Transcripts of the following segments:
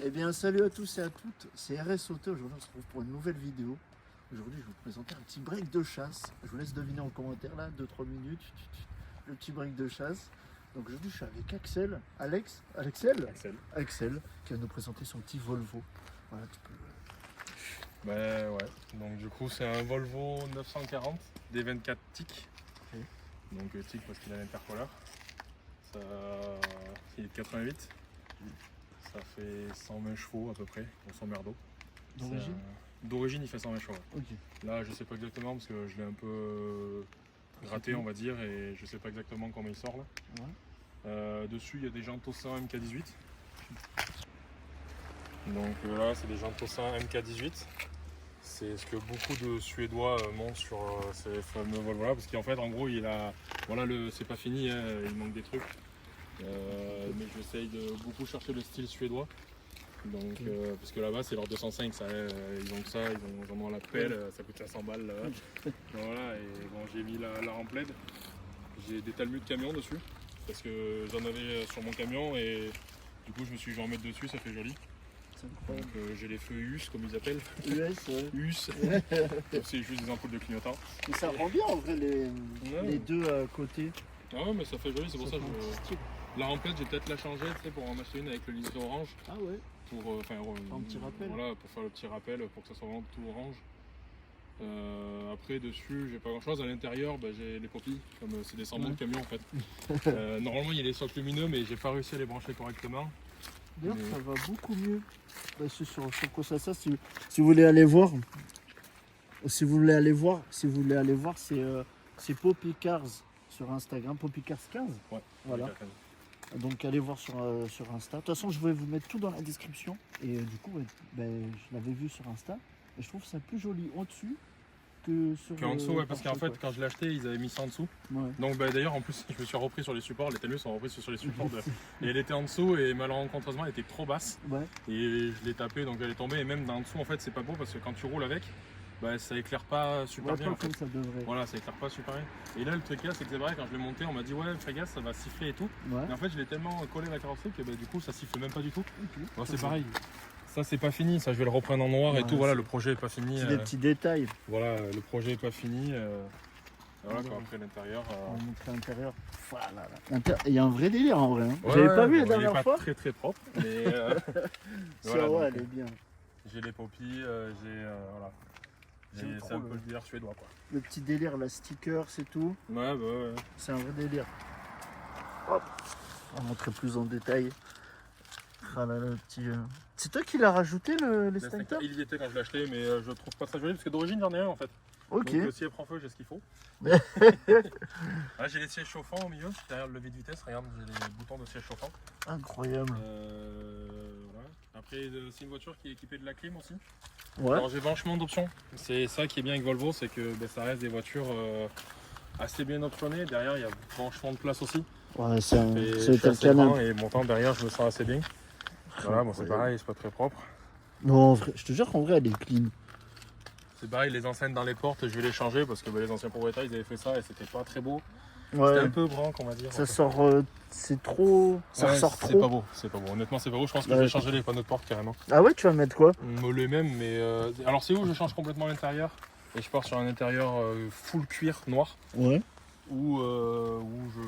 Eh bien, salut à tous et à toutes, c'est RS Auto. Aujourd'hui, on se retrouve pour une nouvelle vidéo. Aujourd'hui, je vais vous présenter un petit break de chasse. Je vous laisse deviner en commentaire là, 2-3 minutes, le petit break de chasse. Donc aujourd'hui, je suis avec Axel, Axel, qui va nous présenter son petit Volvo. Voilà, tu peux. Bah ouais, donc du coup c'est un Volvo 940 D24 TIC. Ok. Donc TIC parce qu'il a l'intercolère. Ça... Il est de 88. Ça fait 120 chevaux à peu près, grosso merdo. D'origine D'origine il fait 120 chevaux. Ouais. Ok. Là je sais pas exactement parce que je l'ai un peu gratté on va dire et je sais pas exactement comment il sort là. Ouais. Dessus il y a des jantes Tosa MK18. Donc là c'est des jantes Tosa MK18. C'est ce que beaucoup de Suédois montent sur ces fameux Volvo là parce qu'en fait en gros il a voilà c'est pas fini hein, il manque des trucs mais j'essaye de beaucoup chercher le style suédois donc parce que là-bas c'est leur 205 ça, ils ont que ça ils en ont à la pelle ça coûte 500 balles là-bas. Voilà et bon j'ai mis la remplède, j'ai des talmuds de camion dessus parce que j'en avais sur mon camion et du coup je me suis dit je vais en mettre dessus, ça fait joli. Donc j'ai les feux US comme ils appellent. US, ouais. US. C'est juste des ampoules de clignotant. Et ça rend bien en vrai les deux côtés. Ah ouais mais ça fait joli, c'est pour ça que la remplète j'ai peut-être la changer pour en acheter une avec le liseré orange. Ah ouais. Pour faire un petit rappel. Voilà, pour faire le petit rappel, pour que ça soit vraiment tout orange. Après dessus j'ai pas grand chose, à l'intérieur j'ai les poppies, comme c'est des sambons de camion en fait. Normalement il y a les socles lumineux mais j'ai pas réussi à les brancher correctement. D'ailleurs, ça va beaucoup mieux. C'est sur Cossassa, si vous voulez aller voir. Si vous voulez aller voir, c'est Poppy Cars sur Instagram, Poppy Cars 15. Ouais, voilà. Donc allez voir sur Insta. De toute façon, je vais vous mettre tout dans la description. Et du coup, je l'avais vu sur Insta. Et je trouve ça plus joli au-dessus que sur en dessous, ouais, parce qu'en fait, quand je l'ai acheté, ils avaient mis ça en dessous. Ouais. Donc d'ailleurs, en plus, je me suis repris sur les supports. Les talus sont repris sur les supports. Et elle était en dessous et malencontreusement, elle était trop basse. Ouais. Et je l'ai tapé, donc elle est tombée. Et même d'en dessous, en fait, c'est pas beau parce que quand tu roules avec, ça éclaire pas super bien. Pas en fait. comme ça devrait. Voilà, ça éclaire pas super bien. Et là, le truc là, c'est que c'est vrai, quand je l'ai monté, on m'a dit ouais, fais gaffe, ça va siffler et tout. Ouais. Mais en fait, je l'ai tellement collé à la carrosserie que du coup, ça siffle même pas du tout. Okay. Bon, c'est pareil. Ça, c'est pas fini. Ça, je vais le reprendre en noir et tout. Voilà, le projet est pas fini. C'est des petits détails. Voilà, le projet est pas fini. Voilà, quoi, après l'intérieur. On va montrer l'intérieur. Voilà. Il y a un vrai délire en vrai. Hein. Ouais, j'avais pas vu la dernière il est fois. Pas très propre. Mais voilà, ouais, elle est bien. J'ai les poppies, voilà. C'est un peu le délire suédois quoi. Le petit délire, la sticker, c'est tout. Ouais, ouais. C'est un vrai délire. Hop. On va montrer plus en détail. Ah là, le petit. C'est toi qui l'as rajouté les stickers? Il y était quand je l'ai acheté, mais je trouve pas ça joli parce que d'origine j'en ai un en fait. Ok. Donc si elle prend feu, j'ai ce qu'il faut. Là, j'ai les sièges chauffants au milieu, derrière le levier de vitesse, regarde, j'ai les boutons de siège chauffant. Incroyable. Voilà. Après, c'est une voiture qui est équipée de la clim aussi. Ouais. Alors j'ai vachement d'options. C'est ça qui est bien avec Volvo, c'est que ça reste des voitures assez bien optionnées. Derrière, il y a vachement de place aussi. Ouais, c'est un canon. Et mon temps derrière, je me sens assez bien. Voilà, bon, c'est pareil, c'est pas très propre. Non, en vrai, je te jure qu'en vrai, elle est clean. C'est pareil, les enseignes dans les portes, je vais les changer parce que les anciens propriétaires, ils avaient fait ça et c'était pas très beau. Ouais. C'était un peu grand, on va dire. Ça sort, c'est trop. Ça ressort trop. C'est pas beau. Honnêtement, c'est pas beau. Je pense que je vais changer les panneaux de porte carrément. Ah ouais, tu vas mettre quoi? Les mêmes, mais. Alors, c'est où je change complètement l'intérieur et je pars sur un intérieur full cuir noir. Ouais. Où je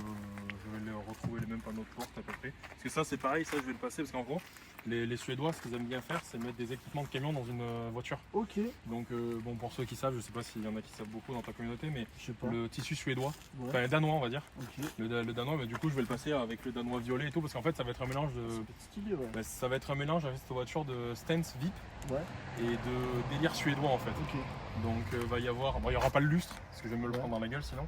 vais retrouver les mêmes panneaux de porte à peu près. Parce que ça, c'est pareil, ça, je vais le passer parce qu'en gros, les Suédois, ce qu'ils aiment bien faire, c'est mettre des équipements de camion dans une voiture. Ok. Donc, bon, pour ceux qui savent, je sais pas s'il y en a qui savent beaucoup dans ta communauté, mais je sais pas. le tissu suédois, ouais. Enfin danois, on va dire. Okay. Le danois, mais du coup, je vais le passer avec le danois violet et tout, parce qu'en fait, ça va être un mélange de. Stylé, ouais. Ça va être un mélange avec cette voiture de Stance VIP ouais. et de délire suédois en fait. Okay. Donc, il y aura pas le lustre, parce que je vais me le prendre dans la gueule sinon.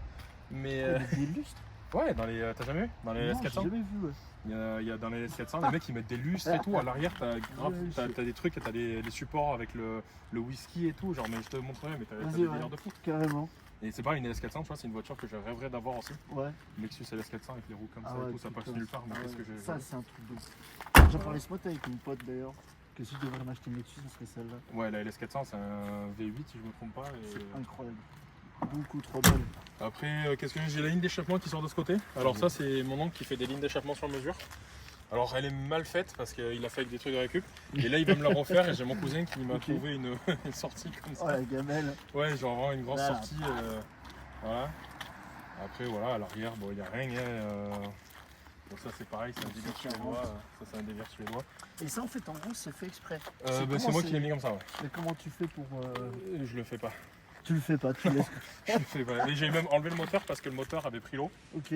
Mais des lustres. Ouais, t'as jamais vu dans les non, S400? J'ai jamais vu, ouais. Il y a dans les S400, les mecs ils mettent des lustres et tout. À l'arrière, t'as des trucs, t'as des supports avec le whisky et tout. Genre, mais je te montrerai, mais t'as des délires de fou. Carrément. Et c'est pas une S400, tu vois, c'est une voiture que je rêverais d'avoir aussi. Ouais. Lexus LS400 avec les roues comme ça et tout, ça passe nulle part. Mais qu'est-ce que j'ai. Ça, c'est un truc de ouf. J'en parlais ce matin avec mon pote d'ailleurs. Que si je devrais m'acheter une Lexus, ce serait celle-là. Ouais, la LS400, c'est un V8 si je me trompe pas. C'est incroyable. Beaucoup trop belle. Après, qu'est-ce que j'ai la ligne d'échappement qui sort de ce côté. Alors ça, c'est mon oncle qui fait des lignes d'échappement sur mesure. Alors elle est mal faite parce qu'il a fait avec des trucs de récup. Et là il va me la refaire et j'ai mon cousin qui m'a trouvé une sortie comme ça. Oh la gamelle. Ouais, genre vraiment une grosse Voilà. sortie. Voilà. Après voilà, à l'arrière, bon il n'y a rien. Bon, ça c'est pareil, c'est un délire suédois. Ça c'est un délire suédois. Et ça en fait en gros c'est fait exprès. C'est moi qui l'ai mis comme ça, ouais. Mais comment tu fais pour... Je le fais pas. Tu le fais pas, tu laisses. Je le fais pas. Mais j'ai même enlevé le moteur parce que le moteur avait pris l'eau. Ok.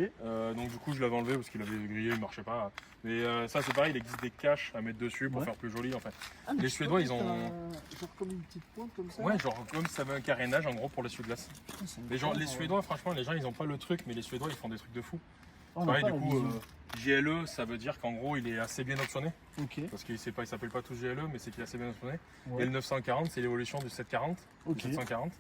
Donc du coup je l'avais enlevé parce qu'il avait grillé, il marchait pas. Mais ça c'est pareil, il existe des caches à mettre dessus pour faire plus joli en fait. Ah, mais Les tu Suédois, peux ils ont- mettre genre comme une petite pointe comme ça. Ouais, genre comme ça avait un carénage en gros pour les essuie-glaces. Putain, c'est Les gens, les incroyable. Suédois, franchement, les gens ils ont pas le truc, mais les Suédois ils font des trucs de fou. Oh, on a Pareil, pas du la coup, vision. GLE, ça veut dire qu'en gros il est assez bien optionné. Ok. Parce qu'il s'appelle pas tous GLE, mais c'est qu'il est assez bien optionné. Ouais. Et le 940, c'est l'évolution du 740. Ok. Du 740.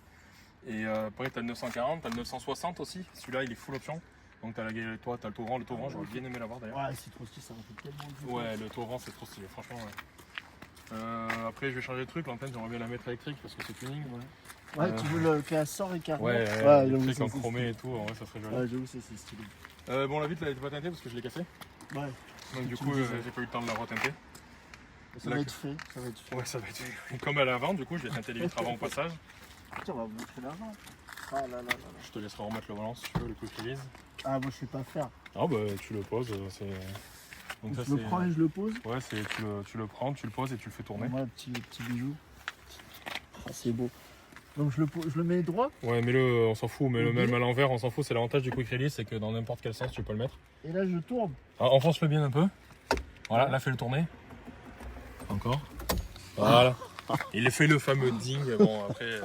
Et après, t'as le 940, t'as le 960 aussi. Celui-là, il est full option. Donc, t'as toi, t'as le Torrent. Le Torrent, j'aurais bien aimé l'avoir d'ailleurs. Ouais, c'est trop stylé, ça rajoute tellement de vie. Ouais, le Torrent, c'est trop stylé, franchement. Ouais. Après, je vais changer de truc. L'antenne, j'aimerais bien la mettre électrique parce que c'est tuning. Ouais, tu veux le casseur et carrément. Ouais, j'avoue, électrique ça, en c'est chromé stylé. et tout. Ouais, ça serait joli. Ouais, j'avoue, ça c'est stylé. Bon, la vitre, elle était pas teintée parce que je l'ai cassée. Ouais. Donc, du Tu coup, me disais. j'ai pas eu le temps de la reteinter. Ça Là, va être fait, ça va être fait. Ouais, ça va être. Et comme elle est à vendre, du coup, je vais teinter les vitres avant au passage. Putain, on va vous montrer l'argent. Ah là là là là. Je te laisserai remettre le volant si tu veux, le quick release. Ah, moi je sais pas faire. Ah, bah, tu le poses. C'est. Donc, ça, Je le prends et je le pose. Ouais, tu le prends, tu le poses et tu le fais tourner. Ouais, petit bijou. Ah, c'est beau. Donc je le mets droit Ouais, mets-le, on s'en fout, mets-le Ok. même à l'envers, on s'en fout. C'est l'avantage du quick release, c'est que dans n'importe quel sens tu peux le mettre. et là je tourne. Alors, enfonce-le bien un peu. Voilà, là fais-le tourner. Encore. Voilà. Il fait le fameux ding. Bon, après.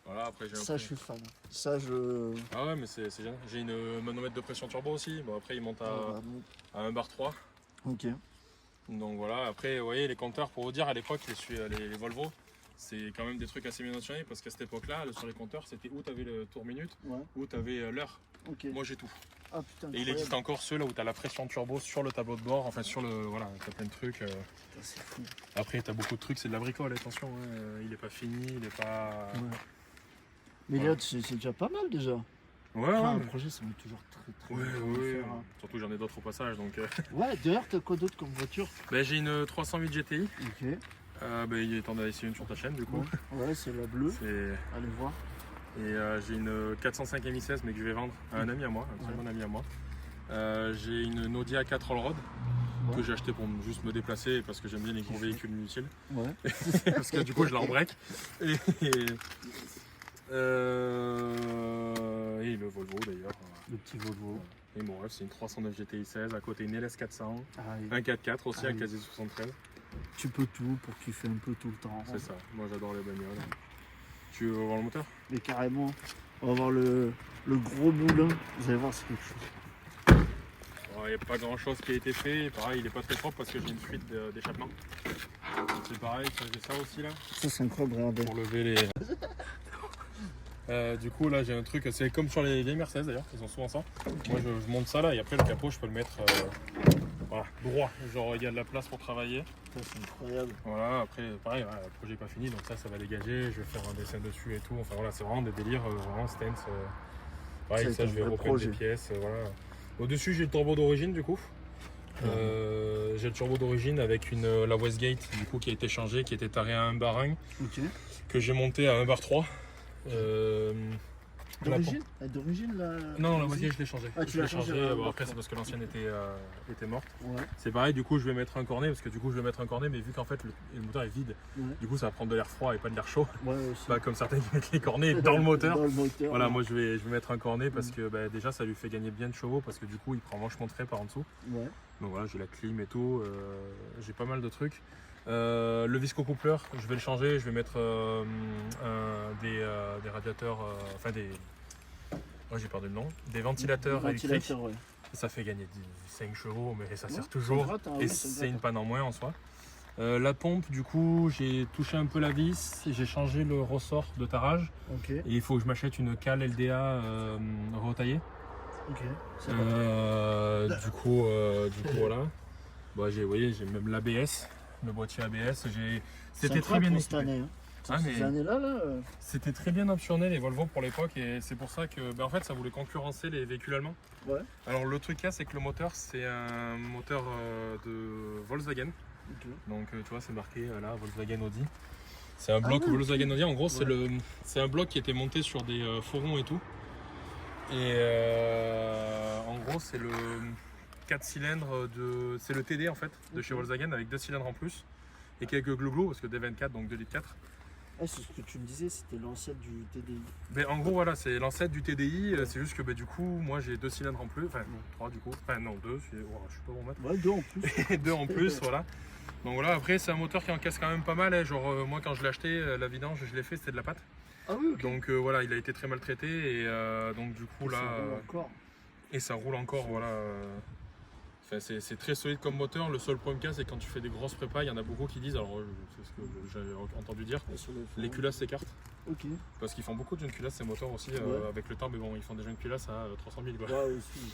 Voilà, après j'ai un Ça peu- je suis fan. Ça je. Ah ouais, mais c'est bien. J'ai une manomètre de pression turbo aussi. Bon, après il monte à 1 bar 3. Ok. Donc voilà, après, vous voyez, les compteurs, pour vous dire, à l'époque, les Volvo, c'est quand même des trucs assez bien notationnés parce qu'à cette époque-là, sur les compteurs, c'était où tu avais le tour minute, Ouais. où tu avais l'heure. Ok. Moi, j'ai tout. Ah putain. Et il incroyable. existe encore ceux là où tu as la pression turbo sur le tableau de bord, enfin sur le. Voilà, tu as plein de trucs. Putain, c'est fou. Après, tu as beaucoup de trucs, c'est de la bricole, attention, hein, il est pas fini, il est pas. Ouais. Mais Ouais. là c'est déjà pas mal déjà. Ouais, Enfin, un ouais. projet ça met toujours très Ouais, longtemps à ouais. faire, hein. Surtout, j'en ai d'autres au passage. Donc, Ouais, d'ailleurs t'as quoi d'autre comme voiture? ben, j'ai une 308 GTI. Ok. Ben, il est temps d'aller essayer une sur ta chaîne, du coup. Ouais, c'est la bleue. C'est. Allez voir. Et j'ai une 405 MI16 mais que je vais vendre à un ami à moi, un très bon ami à moi. J'ai une Audi A4 Allroad Ouais. que j'ai acheté pour juste me déplacer parce que j'aime bien les gros véhicules inutiles. Ouais. Parce que du coup je l'ai en break. Et le Volvo d'ailleurs. Le petit Volvo. Et bon bref, c'est une 309 GTI 16, à côté une LS400, Ah, oui. un 4x4 aussi, Ah un oui. casier 73. Tu peux tout pour kiffer un peu tout le temps. C'est ça, moi j'adore les bagnoles. Tu veux voir le moteur? Mais carrément, on va voir le gros moulin. Vous allez voir, c'est quelque chose. Il n'y a pas grand chose qui a été fait. Pareil, il n'est pas très propre parce que j'ai une fuite d'échappement. C'est pareil, ça, j'ai ça aussi là. Ça, c'est incroyable, regardez. Pour lever les. Du coup, là j'ai un truc, c'est comme sur les vieilles Mercedes d'ailleurs, ils ont souvent ça. Moi je monte ça là et après le capot, je peux le mettre voilà, droit. Genre il y a de la place pour travailler. Ça, c'est incroyable. Voilà, après pareil, voilà, le projet n'est pas fini donc ça va dégager. Je vais faire un dessin dessus et tout. Enfin voilà, c'est vraiment des délires, vraiment stance. Pareil, C'est ça un je vais vrai reprendre projet. des pièces. Voilà. Au-dessus, j'ai le turbo d'origine du coup. J'ai le turbo d'origine avec la Westgate du coup qui a été changée, qui était tarée à 1 bar 1, Ok. que j'ai monté à 1 bar 3. D'origine, là. Non, la Westgate je l'ai changée. Ah, tu Je l'as l'ai changée, changée, bon, ah, après c'est parce que l'ancienne était morte. Ouais. C'est pareil, du coup je vais mettre un cornet parce que du coup je vais mettre un cornet mais vu qu'en fait le moteur est vide, Ouais. du coup ça va prendre de l'air froid et pas de l'air chaud. Ouais, aussi. Pas comme certains qui mettent les cornets dans le moteur. Dans le moteur. Voilà, ouais. moi je vais mettre un cornet parce que bah, déjà ça lui fait gagner bien de chevaux parce que du coup il prend vachement de frais par en dessous. Ouais. Donc voilà, j'ai la clim et tout, j'ai pas mal de trucs. Le visco-coupleur, je vais le changer, je vais mettre des radiateurs, enfin des... Oh, j'ai perdu le nom. Des ventilateurs électriques. Ventilateur, ouais. Ça fait gagner 5 chevaux, mais ça Ouais, sert toujours. ça gratte, hein, Et oui, ça c'est gratte. une panne en moins en soi. La pompe, du coup, j'ai touché un peu la vis, j'ai changé le ressort de tarage. Ok. Et il faut que je m'achète une cale LDA retaillée. Ok. C'est bon. Du coup, voilà. Bah, vous voyez, j'ai même l'ABS, le boîtier ABS. C'était très bien cette équipé. année. Hein. Ah, mais- Ces années-là, C'était très bien optionné les Volvo pour l'époque et c'est pour ça que en fait ça voulait concurrencer les véhicules allemands. Ouais. Alors le truc là c'est que le moteur c'est un moteur de Volkswagen. ok. Donc tu vois c'est marqué là Volkswagen Audi. C'est un bloc ouais, Volkswagen Audi. En gros Ouais. c'est un bloc qui était monté sur des forons et tout. Et en gros c'est le 4 cylindres c'est le TD en fait de chez Ok. Volkswagen avec 2 cylindres en plus et quelques glou parce que D24 donc 2 litres 4. Ah, c'est ce que tu me disais, c'était l'ancêtre du TDI. Mais en gros voilà c'est l'ancêtre du TDI, c'est juste que du coup moi j'ai 2 cylindres en plus, enfin 3 du coup, enfin non 2, je suis pas bon maths. Ouais, 2 en plus. Et 2 en plus voilà. Donc voilà après c'est un moteur qui encaisse quand même pas mal, hein. Genre moi quand je l'ai acheté, la vidange je l'ai fait c'était de la pâte. Ah oui, ok. Donc voilà il a été très maltraité et donc du coup là Ça roule encore. et ça roule encore voilà. Enfin, c'est très solide comme moteur, le seul problème qu'il y a c'est quand tu fais des grosses prépas, il y en a beaucoup qui disent, alors c'est ce que j'avais entendu dire, Ouais, sur le les fond. culasses s'écartent. Ok. Parce qu'ils font beaucoup de jeunes culasses ces moteurs aussi Ouais. avec le temps, mais bon ils font des jeunes culasses à 300 000 quoi. Ouais, aussi.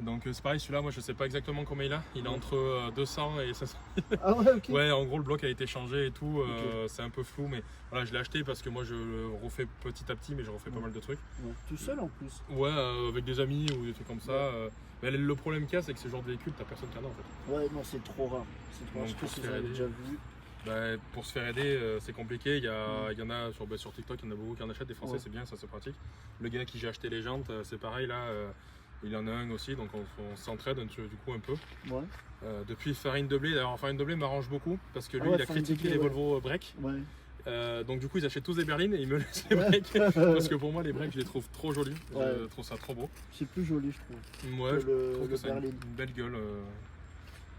Donc c'est pareil, celui-là moi je sais pas exactement combien il a, il est Ouais. entre 200 et 500. Ah ouais, ok. Ouais en gros le bloc a été changé et tout, Ok. c'est un peu flou mais voilà je l'ai acheté parce que moi je le refais petit à petit mais je refais pas Ouais. mal de trucs. Ouais. Tout seul en plus. Ouais avec des amis ou des trucs comme ça. Ouais. Mais le problème qu'il y a c'est que ce genre de véhicule t'as personne qui en a en fait. Ouais, non, c'est trop rare. C'est trop rare. Donc, Je pour pense se que faire j'avais aider. déjà vu. Bah, pour se faire aider, c'est compliqué. Il y en a sur TikTok, il y en a beaucoup qui en achètent. Des Français, Ouais. c'est bien, ça c'est pratique. Le gars qui j'ai acheté les jantes, c'est pareil là. Il en a un aussi, donc on s'entraide du coup un peu. Ouais. Depuis Farine de Blé, d'ailleurs Farine de Blé m'arrange beaucoup parce que lui Ah ouais, il a Farine de critiqué Blé, les ouais. Volvo break. Ouais. Donc du coup ils achètent tous des berlines et ils me laissent les Ouais. breaks parce que pour moi les breaks je les trouve trop jolis. Ouais. Je trouve ça trop beau. C'est plus joli, je trouve. Moi que je le trouve que ça a Berlin. une belle gueule.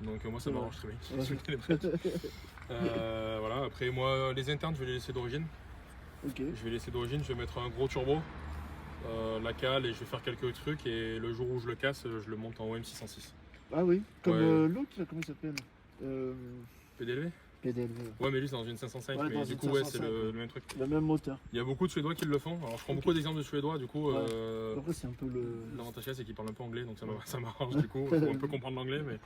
Donc moi ça C'est vrai. m'arrange très bien. Ouais. J'aime bien les breaks. Voilà, après moi les internes je vais les laisser d'origine. Ok. Je vais laisser d'origine, je vais mettre un gros turbo, la cale et je vais faire quelques trucs et le jour où je le casse, je le monte en OM606. Ah oui. Comme Ouais. l'autre, là, comment il s'appelle PDLV? PDLV. Ouais mais lui c'est dans une 505 Ouais, mais dans du une coup ouais 505, c'est le même truc. Le même moteur. Il y a beaucoup de Suédois qui le font, alors je prends Ok. beaucoup d'exemples de Suédois du coup. Ouais. Après, c'est un peu le. L'avantage c'est qu'ils parlent un peu anglais donc ça m'arrange du coup, il faut un peu comprendre l'anglais mais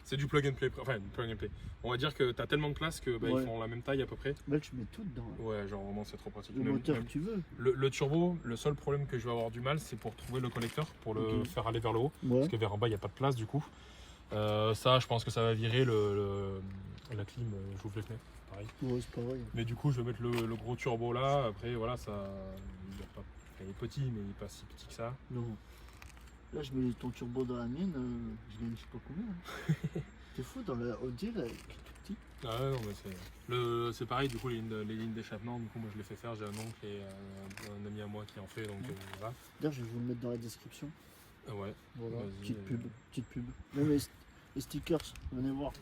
c'est du plug and play, enfin plug and play. On va dire que tu as tellement de place que Ouais. ils font la même taille à peu près. Là, tu mets tout dedans. Là. Ouais genre vraiment c'est trop pratique. Le Même- moteur même- que tu veux. Le turbo, le seul problème que je vais avoir du mal, c'est pour trouver le connecteur, pour le Ok. faire aller vers le haut, Ouais. parce que vers en bas, il n'y a pas de place du coup. Ça, je pense que ça va virer la clim, j'ouvre les fenêtres, pareil. Ouais, c'est pareil. Mais du coup, je vais mettre le gros turbo là, après voilà, ça, il est petit, mais il n'est pas si petit que ça. Non. Là, je mets ton turbo dans la mienne, je gagne je sais pas combien. Hein. T'es fou, dans la Audi, là, qui est tout petit. Ah ouais, non, mais c'est pareil, du coup, les lignes d'échappement, du coup, moi je les fais faire, j'ai un oncle et un ami à moi qui en fait, donc voilà. D'ailleurs, je vais vous le mettre dans la description. Ouais. Voilà. Vas-y, Petite pub. Petite pub. Même les stickers, venez voir.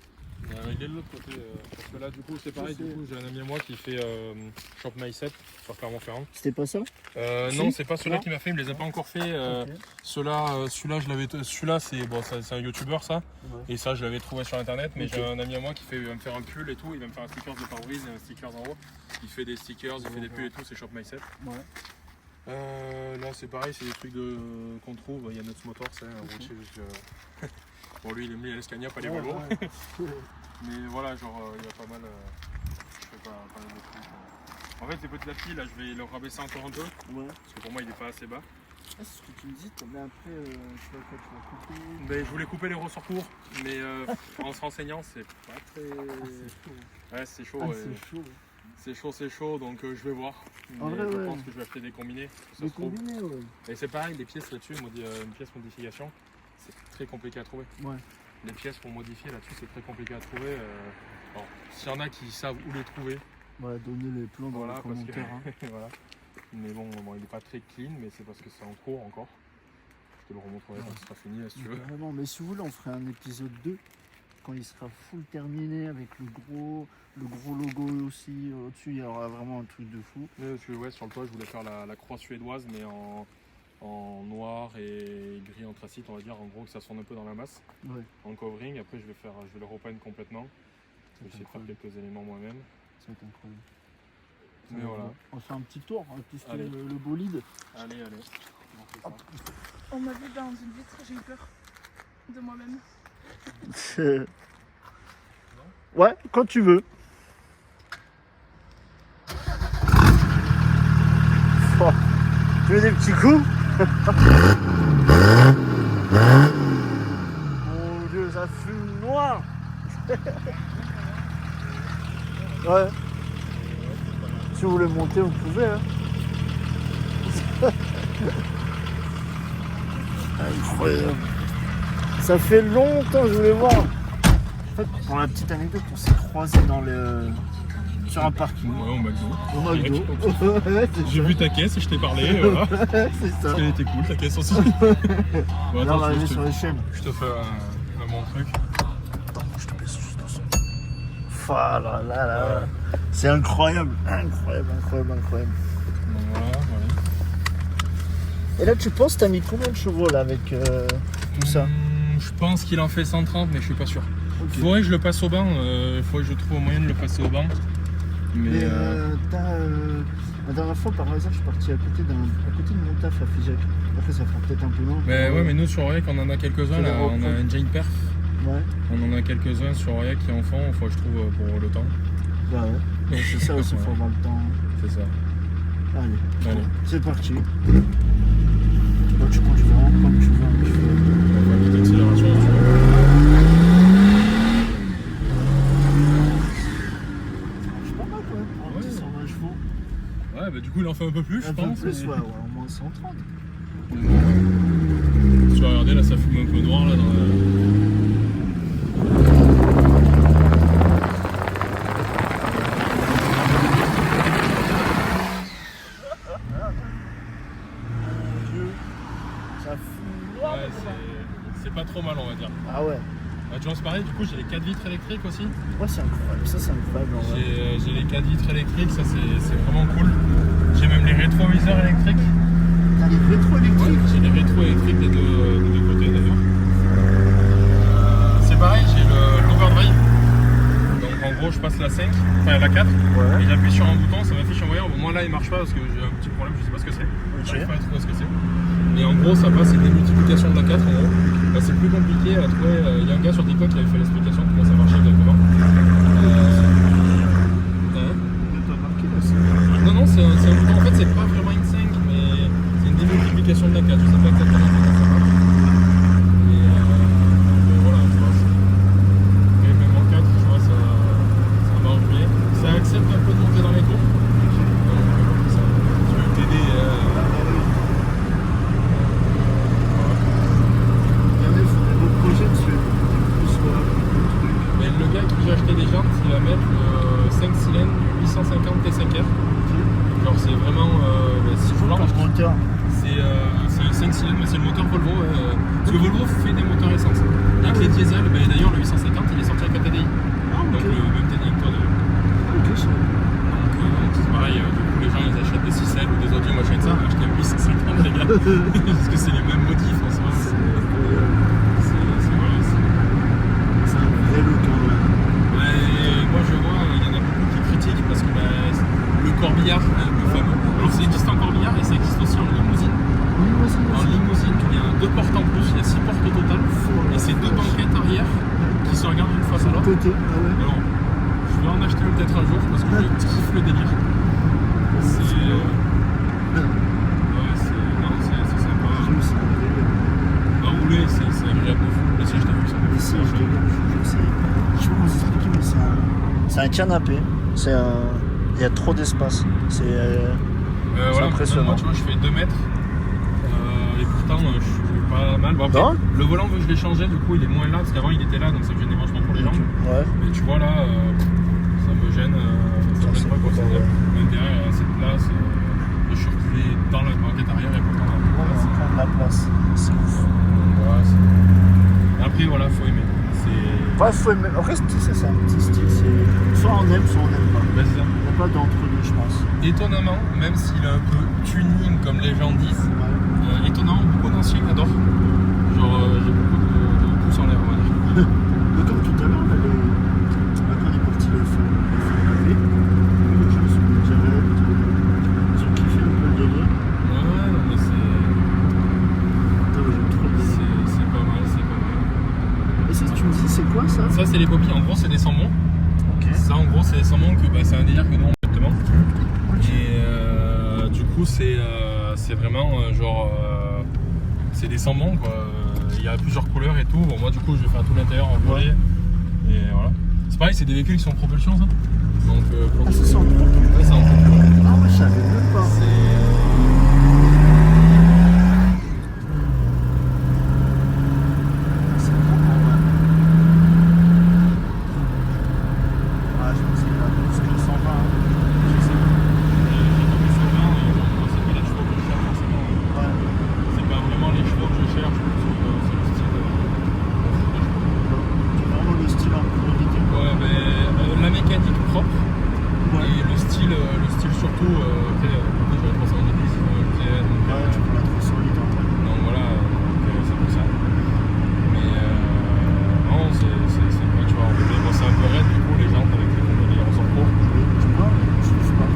Il est de l'autre côté, parce que là du coup c'est pareil, Je sais. du coup j'ai un ami à moi qui fait Shop My 7 sur Clermont-Ferrand. C'était pas ça Si. Non c'est pas celui-là Non. qui m'a fait, il me les a pas encore fait. Ok. Celui-là je l'avais, celui-là c'est bon, c'est un youtubeur ça, Ouais. et ça je l'avais trouvé sur internet, mais Ok. j'ai un ami à moi qui va me faire un pull et tout, il va me faire un sticker de pare-brise et un sticker en haut. Il fait des stickers, il fait des pulls et tout, c'est Shop My 7. Ouais. Là c'est pareil, c'est des trucs qu'on trouve, il y a notre motor, c'est un routier juste. Bon lui il aime les Scania, pas les Volvo. Ouais. Mais voilà, genre il y a pas mal. Je fais pas mal de trucs. En fait, c'est petit à petit, là je vais le rabaisser encore un peu. Ouais. Parce que pour moi il est pas assez bas. Ah, c'est ce que tu me dis, mais après, je sais pas quoi, tu vas couper. Mais je voulais couper les ressorts courts, mais en se renseignant, c'est pas très. Ah, c'est chaud. Ouais, c'est chaud. Ah, ouais. c'est chaud. C'est chaud, donc je vais voir. En Mais vrai, je ouais. pense que je vais acheter des combinés. Ça Les se trouve. combinés, ouais. Et c'est pareil, les pièces là-dessus, une pièce modification, c'est très compliqué à trouver. Ouais. Les pièces pour modifier là-dessus, c'est très compliqué à trouver. Bon, s'il y en a qui savent où les trouver, Voilà, donnez les plans dans voilà, les parce que commentaires. Hein. voilà. Mais bon, il n'est pas très clean, mais c'est parce que c'est en cours encore. Je te le remontrerai quand ce sera fini là, si tu veux. Vraiment, mais si vous voulez, on ferait un épisode 2 quand il sera full terminé avec le gros logo aussi. Au-dessus, il y aura vraiment un truc de fou. Ouais, sur le toit, je voulais faire la croix suédoise, mais en noir et gris anthracite, on va dire, en gros, que ça sonne un peu dans la masse. Ouais. En covering, après, je vais le repeindre complètement. Je vais essayer de faire quelques éléments moi-même. Ça va être incroyable. Mais voilà. On fait un petit tour, on va tester Allez. le bolide. Allez. On fait ça. On m'a vu dans une vitre, j'ai eu peur de moi-même. Ouais, quand tu veux. fais des petits coups. Mon Dieu, ça fume noir. Ouais. Si vous voulez monter, vous pouvez. Hein. Incroyable. Ça fait longtemps que je voulais voir. En fait, pour la petite anecdote, on s'est croisés sur un parking. Ouais, au McDo. Au McDo. Ouais, c'est J'ai ça. vu ta caisse et je t'ai parlé. Voilà. C'est ça. Parce qu'elle était cool, ta caisse aussi. Bon, Là, on attends, va je, arriver te, sur les chaînes. je te fais un bon truc. Je te baisse juste en son. Ah là là là. C'est incroyable. Incroyable. Donc voilà, voilà. Et là, tu penses, t'as mis combien de chevaux là avec tout ça? Je pense qu'il en fait 130, mais je suis pas sûr. Ok. Il faudrait que je le passe au banc. Il faudrait que je trouve un moyen de le passer au banc. Mais la dernière fois, par hasard, je suis parti à côté de mon taf à Figeac. Après, ça fera peut-être un peu long. mais ouais, mais nous sur Aurillac, on en a quelques-uns là. On a un Jane Perf. Ouais. On en a quelques-uns sur Aurillac qui en font. Il faut que je trouve pour le temps. Bah ouais. Donc, c'est ça aussi, il faut avoir le temps. C'est ça. Allez, Allez. c'est parti. Donc, tu conduis vraiment comme tu veux. On va mettre l'accélération dessus. C'est pas mal quand même pour un Ouais. petit 120 chevaux. Ouais, bah du coup, il en fait un peu plus, je Un peu pense. plus, mais- ouais, au moins 130. Tu vas regarder, là, ça fume un peu noir là dans la. Mon Dieu, ça fume noir. Ouais, c'est pas trop mal, on va dire. Ah ouais. Bah, tu vois, c'est pareil, du coup, j'ai les 4 vitres électriques aussi. Ouais, c'est incroyable. Ça, c'est incroyable. En vrai. J'ai les 4 vitres électriques, ça c'est vraiment cool. J'ai même les rétroviseurs électriques. T'as les rétro électriques. J'ai les rétros électriques des deux côtés d'ailleurs. C'est pareil, j'ai l'overdrive. Donc en gros, je passe la 5, enfin la 4, Ouais. et j'appuie sur un bouton, ça m'affiche un voyant. Bon, moi là, il marche pas parce que j'ai un petit problème, je sais pas ce que c'est. Je Ok. sais pas trop ce que c'est. Mais en gros, ça passe, c'est des multiplications de la 4 en gros. Bah, c'est plus compliqué à trouver. Il y a un gars sur TikTok qui avait fait l'explication de comment ça marchait exactement. T'as marqué là, c'est. Non, non, c'est un bouton. En fait, c'est pas vraiment une 5, mais c'est une démultiplication de la 4. Je sais pas exactement comment ça marche. Mais voilà, tu vois. Mais même en 4, tu vois, ça marche bien. Ça accepte un peu de monter dans les tours. Ça, tu veux t'aider. Regardez, il faudrait vos projets dessus. Plus truc. Mais le gars qui j'ai acheté des jantes, il va mettre le 5 cylindres du 850 T5R. Genre, c'est vraiment. Si je Pour vois, ton moteur. c'est un 5 cylindres, mais c'est le moteur Volvo. Parce que Volvo fait des moteurs essence. Avec les diesels, d'ailleurs, le 850 il est sorti avec un TDI. Ah, ok. Donc, le même TDI que toi d'ailleurs. Ok, c'est Donc, c'est pareil, du coup, les gens ils achètent des 6L ou des Audi, machin de ça. Acheter un 850, les gars. Parce que c'est les mêmes motifs en soi. Voilà, c'est un vrai look. moi je vois, il y en a beaucoup qui critiquent parce que le corbillard, le fameux. Alors ça existe en corbillard et ça existe aussi en limousine. En limousine, il y a 2 portes en plus, il y a 6 portes au total. Et c'est 2 banquettes arrière qui se regardent une face à l'autre. Côté. Ah ouais. Alors, je vais en acheter une peut-être un jour parce que je kiffe le délire. C'est. Ouais, c'est sympa. J'ai aussi un délire. À rouler, c'est agréable de fou. Les sièges, t'as vu ça? Les sièges, je sais pas vous expliquer, mais c'est un canapé. Il y a trop d'espace. C'est Voilà, impressionnant. moi, tu vois, je fais 2 mètres. Et pourtant, je suis pas mal. Bon, après, Non. le volant, vu que je l'ai changé, du coup, il est moins là parce qu'avant, il était là, donc ça me gênait vachement pour les jambes. Ouais. Mais tu vois, là, ça me gêne. Ça me gêne pas, quoi. Même derrière, il y a assez de place. Je suis reculé dans la banquette arrière et pourtant. Ouais, ça prend de la place. C'est ouf. Voilà, après, voilà, faut aimer. Ouais, faut aimer. Après, c'est un petit style. Soit on aime, soit on n'aime pas. C'est ça. Il n'y a pas d'entre-deux, je pense. Étonnamment, même s'il est un peu tuning, comme les gens disent, étonnamment, beaucoup d'anciens adorent. Genre, j'ai beaucoup de pouces en l'air, on va dire. Mais comme tout à l'heure, là, quand on est parti le faire laver, les gens sont direct, ils ont kiffé un peu le délire. Ouais, non, mais Putain, j'aime trop le délire. c'est pas mal, c'est pas mal. Et ça, tu me dis, c'est quoi ça? Ça, c'est les copies. En gros, c'est des sambons. Ok. Ça, en gros, c'est des sambons que c'est un délire que nous on met justement. Et du coup, c'est c'est vraiment genre. C'est des sambons quoi. Il y a plusieurs couleurs et tout. Bon, moi du coup je vais faire tout l'intérieur en volet. Et voilà. C'est pareil, c'est des véhicules qui sont en propulsion ça. Donc Ah, ça sent bon. ouais, c'est en propulsion. Ah ouais, je savais même pas. C'est propre en vrai. Ah, je pense qu'il a plus que 120. Je sais pas. Ouais. C'est pas vraiment les chevaux que je cherche, c'est le style. C'est vraiment le style en priorité. Ouais, mais la mécanique propre et le style surtout. Après, j'ai la 370, GN. Ouais, tu peux la trouver solide en vrai. Donc voilà, c'est pour ça. Mais non, c'est sympa, tu vois. Bon, c'est un peu raide du coup, les jantes avec les ressorts courts. Tu vois, je trouve pas.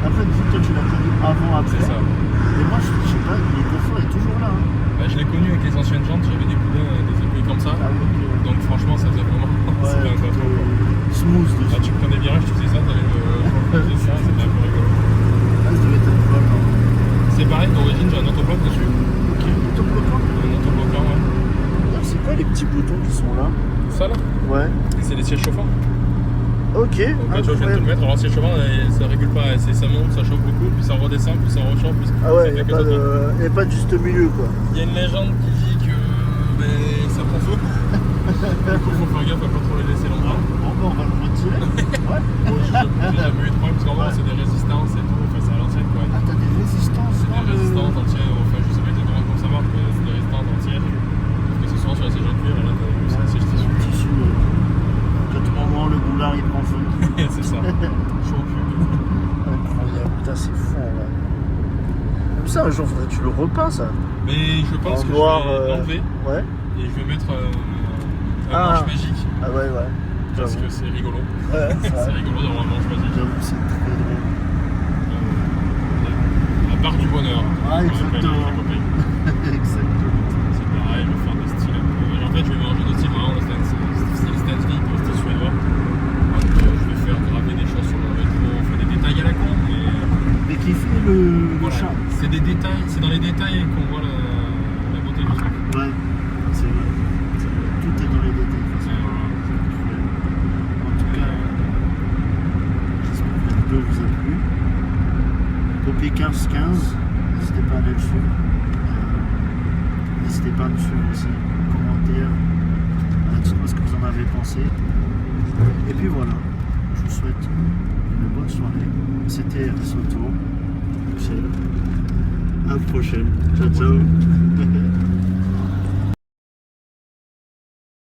Après, du coup, toi, tu l'as connu avant, après. C'est ça. Et moi, je sais pas, le confort est toujours là. Hein. Bah, je l'ai connu avec les anciennes jantes, j'avais des boudins, des aiguilles comme ça. Ah oui, ok. Donc franchement, ça faisait vraiment. Ouais, c'était un peu trop, quoi. smooth Ah, dessus. tu prenais des virages, tu faisais ça, t'allais le ça, c'était un peu rigolo. Ah, ça devait être un peu non. C'est pareil, d'origine, j'ai un autobloc dessus. Ok, autobloquant. Un autobloquant, ouais. Ah, c'est quoi les petits boutons qui sont là? Ça là, Ouais. c'est les sièges chauffants. Ok. Donc là, tu vois, je viens de te le mettre. Alors, siège chauffant, ça régule pas. Ça monte, ça chauffe beaucoup, puis ça redescend, puis ça rechauffe. Puis Ah ouais, ça il fait n'y que ça tourne. a pas de juste milieu quoi. Il y a une légende qui dit que ça prend feu. Du coup, faut faire gaffe à pas trop les laisser longtemps. Bon, bah, on va le retirer. Ouais. Bon, j'ai jamais eu de problème parce qu'en vrai, c'est des résistances et tout. Enfin, c'est à l'ancienne quoi. Ah, t'as des résistances. C'est dans des le- résistances entières. Enfin, je sais pas exactement comment ça marche, mais c'est des résistances entières. Parce que c'est souvent sur les sièges en cuir et là, t'as vu, c'est un siège tissu. Tissu. À tout moment, le boulard il prend feu. C'est ça. Chaud au cul. Incroyable. Putain, c'est fou en vrai. Comme ça, un jour, faudrait que tu le repeins ça. Mais je pense En que noir, je vais l'enlever Ouais. et je vais mettre un Ah. manche magique Ah ouais, ouais. parce J'avoue. que c'est rigolo. Ouais, C'est rigolo d'avoir un manche magique. J'avoue, c'est très drôle. La barre du bonheur. Ah, exactement. Les copains. Exactement. C'est pareil, je vais faire des styles un peu. En fait, je vais mélanger deux styles vraiment, le style Stansvik et le style suédois. Donc, je vais faire graver des choses sur le rétro, enfin des détails à la con, Mais qui fait le voilà. chat. C'est des détails, c'est dans les détails qu'on voit la beauté du truc. Ouais, c'est vrai. Tout est dans les détails. de toute façon. Et En tout cas, j'espère que la vidéo vous a plu. Copie 15-15, n'hésitez pas à aller le suivre. N'hésitez pas à me suivre aussi, commentaires, dites-moi ce que vous en avez pensé. Et puis voilà, je vous souhaite une bonne soirée. C'était RS Auto, Bruxelles. À la prochaine. Ciao ciao.